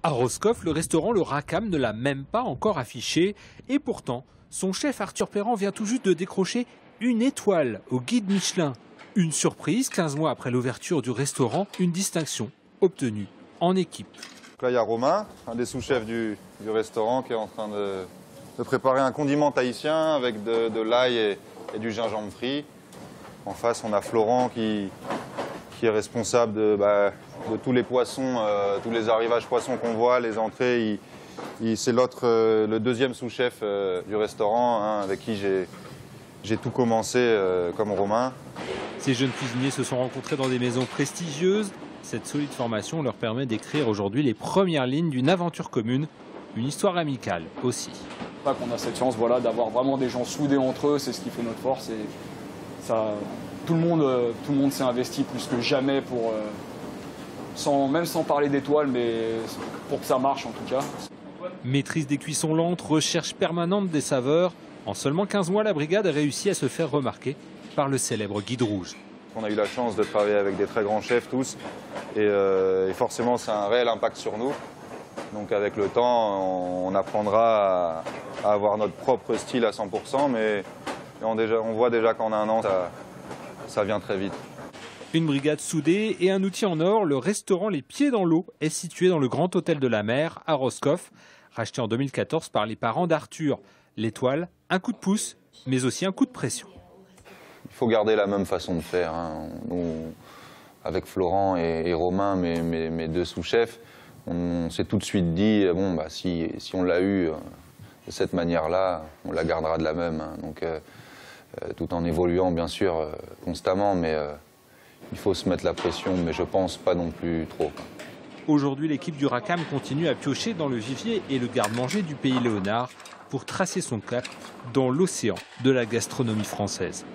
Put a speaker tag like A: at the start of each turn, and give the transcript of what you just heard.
A: À Roscoff, le restaurant Le Rackham ne l'a même pas encore affiché. Et pourtant, son chef Arthur Perrand vient tout juste de décrocher une étoile au guide Michelin. Une surprise, 15 mois après l'ouverture du restaurant, une distinction obtenue en équipe.
B: Là, il y a Romain, un des sous-chefs du restaurant, qui est en train de préparer un condiment tahitien avec de l'ail et du gingembre frit. En face, on a Florent qui est responsable de tous les poissons, tous les arrivages poissons qu'on voit, les entrées. C'est le deuxième sous-chef du restaurant, hein, avec qui j'ai tout commencé comme Romain.
A: Ces jeunes cuisiniers se sont rencontrés dans des maisons prestigieuses. Cette solide formation leur permet d'écrire aujourd'hui les premières lignes d'une aventure commune, une histoire amicale aussi.
C: On a cette chance d'avoir vraiment des gens soudés entre eux, c'est ce qui fait notre force. Et ça, tout le monde s'est investi plus que jamais même sans parler d'étoiles, mais pour que ça marche en tout cas.
A: Maîtrise des cuissons lentes, recherche permanente des saveurs. En seulement 15 mois, la brigade a réussi à se faire remarquer par le célèbre guide rouge.
B: On a eu la chance de travailler avec des très grands chefs tous, et forcément c'est un réel impact sur nous. Donc avec le temps, on apprendra à avoir notre propre style à 100%, mais on voit déjà qu'en un an, ça vient très vite.
A: Une brigade soudée et un outil en or, le restaurant Les Pieds dans l'eau est situé dans le Grand Hôtel de la Mer à Roscoff, racheté en 2014 par les parents d'Arthur. L'étoile, un coup de pouce, mais aussi un coup de pression.
B: Il faut garder la même façon de faire, hein. Nous, avec Florent et Romain, mes deux sous-chefs, on s'est tout de suite dit, si on l'a eu de cette manière-là, on la gardera de la même, hein. Donc, tout en évoluant bien sûr constamment, mais il faut se mettre la pression, mais je pense pas non plus trop.
A: Aujourd'hui, l'équipe du Rackham continue à piocher dans le vivier et le garde-manger du pays Léonard pour tracer son cap dans l'océan de la gastronomie française.